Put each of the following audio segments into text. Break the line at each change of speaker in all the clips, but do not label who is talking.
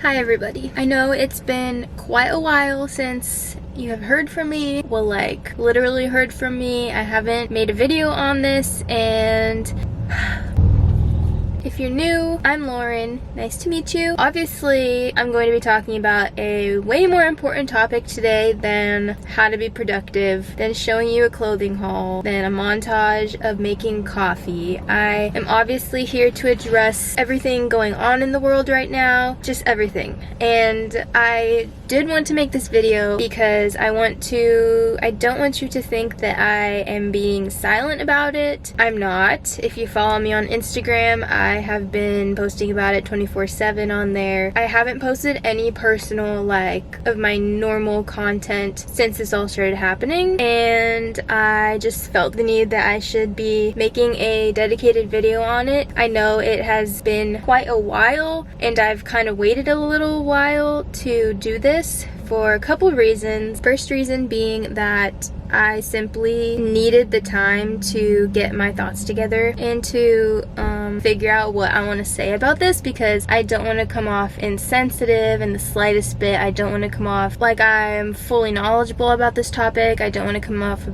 Hi everybody. I know it's been quite a while since you have heard from me. Well, like, literally heard from me. I haven't made a video on this, and if you're new, I'm Lauren. Nice to meet you. Obviously, I'm going to be talking about a way more important topic today than how to be productive, than showing you a clothing haul, than a montage of making coffee. I am obviously here to address everything going on in the world right now, just everything. And I did want to make this video because I don't want you to think that I am being silent about it. I'm not. If you follow me on Instagram, I have been posting about it 24/7 on there. I haven't posted any personal, of my normal content since this all started happening, and I just felt the need that I should be making a dedicated video on it. I know it has been quite a while, and I've kind of waited a little while to do this for a couple reasons. First reason being that I simply needed the time to get my thoughts together and to figure out what I want to say about this, because I don't want to come off insensitive in the slightest bit. I don't want to come off like I'm fully knowledgeable about this topic. I don't want to come off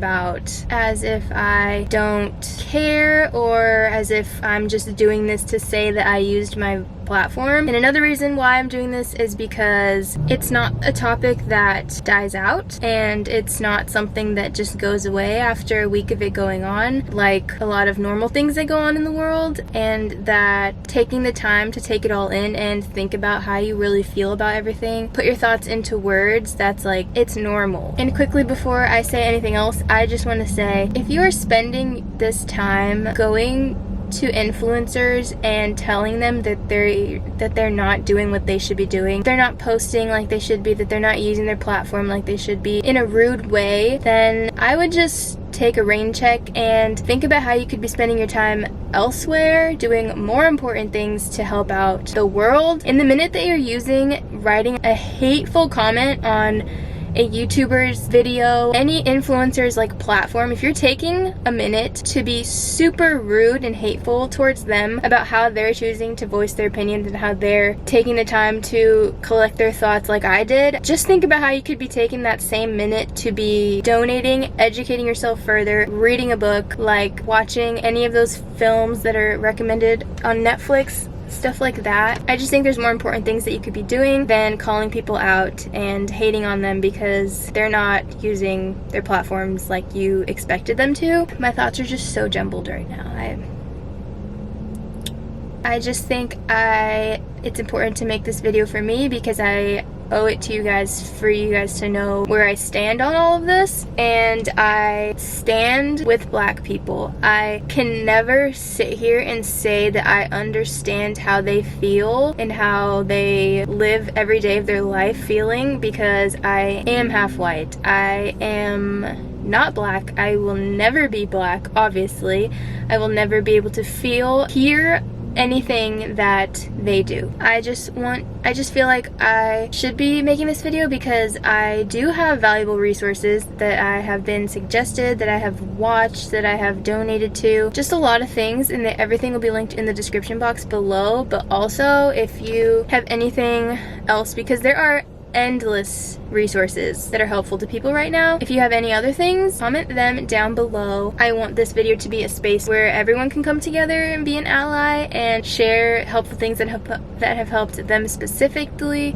as if I don't care, or as if I'm just doing this to say that I used my platform. And another reason why I'm doing this is because it's not a topic that dies out, and it's not something that just goes away after a week of it going on, like a lot of normal things that go on in the world, and that taking the time to take it all in and think about how you really feel about everything, put your thoughts into words, it's normal. And quickly, before I say anything else, I just want to say, if you are spending this time going to influencers and telling them that they're not doing what they should be doing, they're not posting like they should be, that they're not using their platform like they should be in a rude way, then I would just take a rain check and think about how you could be spending your time elsewhere doing more important things to help out the world. In the minute that you're writing a hateful comment on a YouTuber's video, any influencer's platform, if you're taking a minute to be super rude and hateful towards them about how they're choosing to voice their opinions and how they're taking the time to collect their thoughts like I did, just think about how you could be taking that same minute to be donating, educating yourself further, reading a book, watching any of those films that are recommended on Netflix, stuff like that. I just think there's more important things that you could be doing than calling people out and hating on them because they're not using their platforms like you expected them to. My thoughts are just so jumbled right now. I just think it's important to make this video for me because I owe it to you guys, for you guys to know where I stand on all of this. And I stand with Black people. I can never sit here and say that I understand how they feel and how they live every day of their life feeling, because I am half white. I am not Black. I will never be Black, obviously. I will never be able to hear anything that they do. I just feel like I should be making this video because I do have valuable resources that I have been suggested, that I have watched, that I have donated to, just a lot of things, and that everything will be linked in the description box below. But also, if you have anything else, because there are endless resources that are helpful to people right now. If you have any other things, comment them down below. I want this video to be a space where everyone can come together and be an ally and share helpful things that have helped them specifically.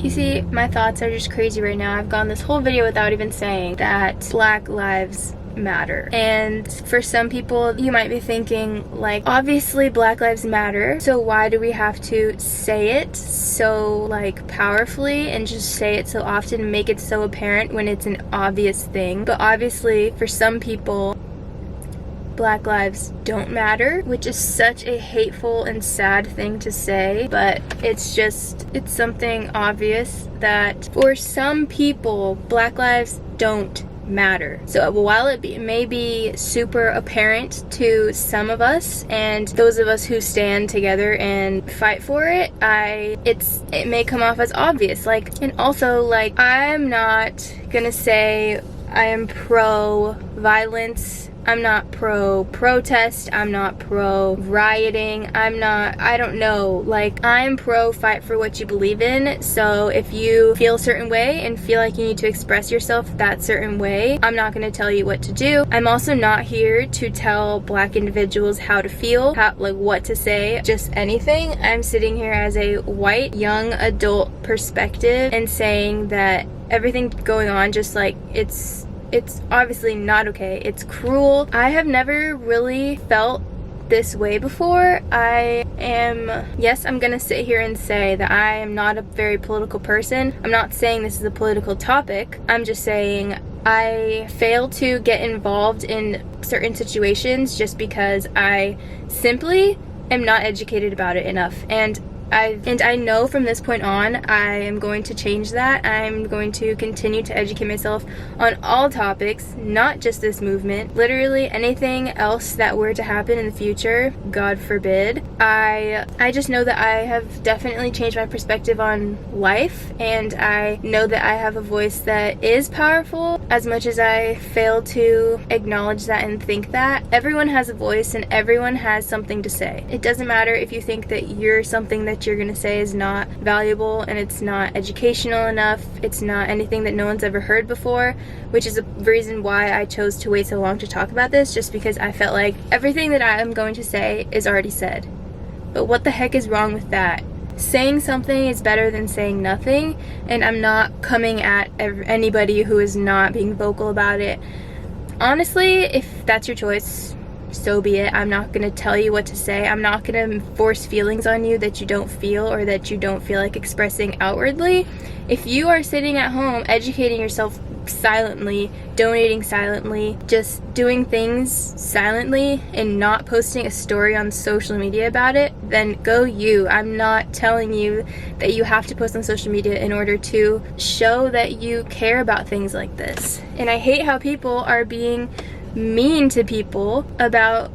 You see, my thoughts are just crazy right now. I've gone this whole video without even saying that Black lives matter. And for some people, you might be thinking, obviously Black lives matter, so why do we have to say it so powerfully and just say it so often and make it so apparent when it's an obvious thing? But obviously for some people, Black lives don't matter, which is such a hateful and sad thing to say, but it's something obvious that for some people, Black lives don't matter. So while it may be super apparent to some of us, and those of us who stand together and fight for it, it may come off as obvious. And also, I'm not gonna say I am pro violence. I'm not pro-protest, I'm not pro-rioting, I don't know, like, I'm pro-fight for what you believe in. So if you feel a certain way and feel like you need to express yourself that certain way, I'm not going to tell you what to do. I'm also not here to tell Black individuals how to feel, like what to say, just anything. I'm sitting here as a white, young adult perspective and saying that everything going on, just like, it's obviously not okay. It's cruel. I have never really felt this way before. Yes, I'm gonna sit here and say that I am not a very political person. I'm not saying this is a political topic. I'm just saying I fail to get involved in certain situations just because I simply am not educated about it enough. And I know from this point on, I am going to change that. I'm going to continue to educate myself on all topics, not just this movement. Literally anything else that were to happen in the future, God forbid. I just know that I have definitely changed my perspective on life, and I know that I have a voice that is powerful. As much as I fail to acknowledge that and think that, everyone has a voice and everyone has something to say. It doesn't matter if you think that you're something that you're gonna say is not valuable and it's not educational enough, it's not anything that no one's ever heard before, which is a reason why I chose to wait so long to talk about this, just because I felt like everything that I am going to say is already said. But what the heck is wrong with that? Saying something is better than saying nothing, and I'm not coming at anybody who is not being vocal about it. Honestly, if that's your choice, so be it. I'm not gonna tell you what to say. I'm not gonna force feelings on you that you don't feel or that you don't feel like expressing outwardly. If you are sitting at home educating yourself silently, donating silently, just doing things silently and not posting a story on social media about it, then go you. I'm not telling you that you have to post on social media in order to show that you care about things like this. And I hate how people are being mean to people about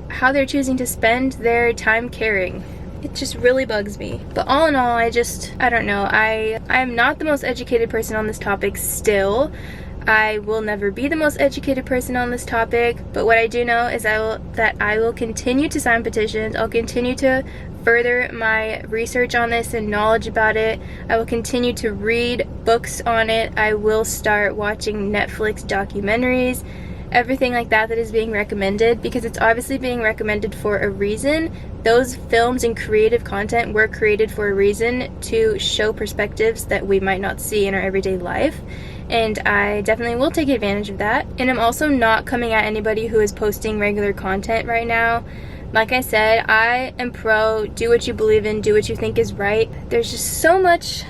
how they're choosing to spend their time caring. It just really bugs me. But all in all, I don't know. I'm not the most educated person on this topic still. I will never be the most educated person on this topic, but what I do know is that I will continue to sign petitions. I'll continue to further my research on this and knowledge about it. I will continue to read books on it. I will start watching Netflix documentaries, everything like that is being recommended, because it's obviously being recommended for a reason. Those films and creative content were created for a reason, to show perspectives that we might not see in our everyday life, and I definitely will take advantage of that. And I'm also not coming at anybody who is posting regular content right now. Like I said, I am pro, do what you believe in, do what you think is right. There's just so much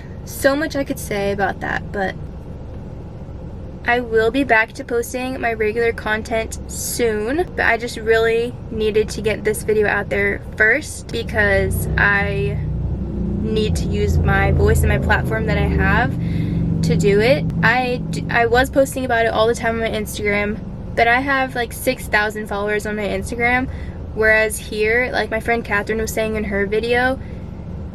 I could say about that, but I will be back to posting my regular content soon, but I just really needed to get this video out there first because I need to use my voice and my platform that I have to do it. I was posting about it all the time on my Instagram, but I have like 6,000 followers on my Instagram, whereas here, like my friend Catherine was saying in her video,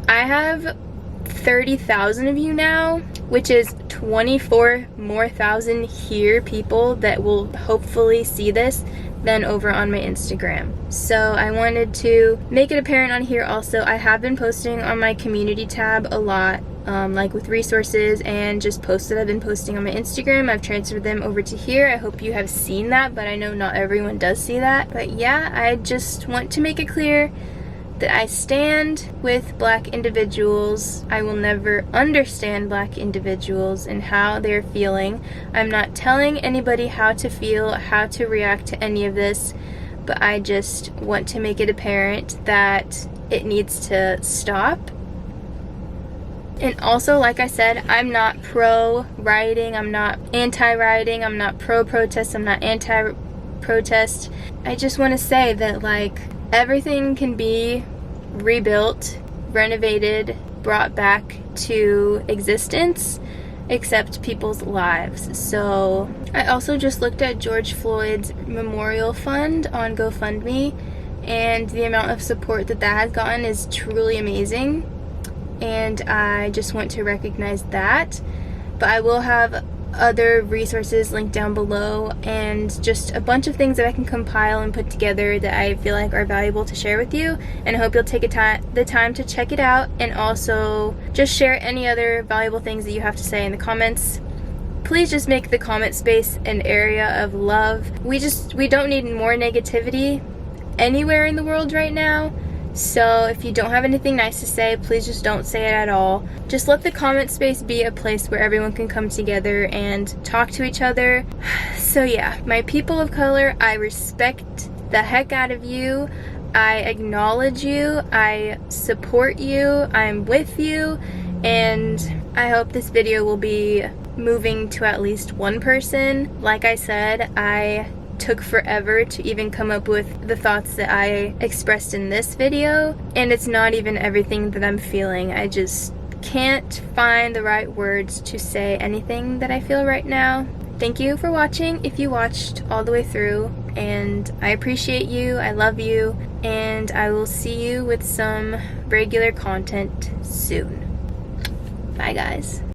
I have 30,000 of you now, which is 24 more thousand here people that will hopefully see this than over on my Instagram. So I wanted to make it apparent on here also. I have been posting on my community tab a lot, like with resources and just posts that I've been posting on my Instagram. I've transferred them over to here. I hope you have seen that, but I know not everyone does see that. But yeah, I just want to make it clear that I stand with Black individuals. I will never understand Black individuals and how they're feeling. I'm not telling anybody how to feel, how to react to any of this, but I just want to make it apparent that it needs to stop. And also, like I said, I'm not pro-rioting, I'm not anti-rioting, I'm not pro-protest, I'm not anti-protest. I just want to say that, like, everything can be rebuilt, renovated, brought back to existence, except people's lives. So I also just looked at George Floyd's memorial fund on GoFundMe, and the amount of support that has gotten is truly amazing, and I just want to recognize that. But I will have other resources linked down below, and just a bunch of things that I can compile and put together that I feel like are valuable to share with you, and I hope you'll take the time to check it out, and also just share any other valuable things that you have to say in the comments. Please just make the comment space an area of love. We don't need more negativity anywhere in the world right now. So if you don't have anything nice to say, please just don't say it at all. Just let the comment space be a place where everyone can come together and talk to each other. So yeah, my people of color, I respect the heck out of you. I acknowledge you. I support you. I'm with you. And I hope this video will be moving to at least one person. Like I said, I took forever to even come up with the thoughts that I expressed in this video, and it's not even everything that I'm feeling. I just can't find the right words to say anything that I feel right now. Thank you for watching if you watched all the way through, and I appreciate you, I love you, and I will see you with some regular content soon. Bye guys.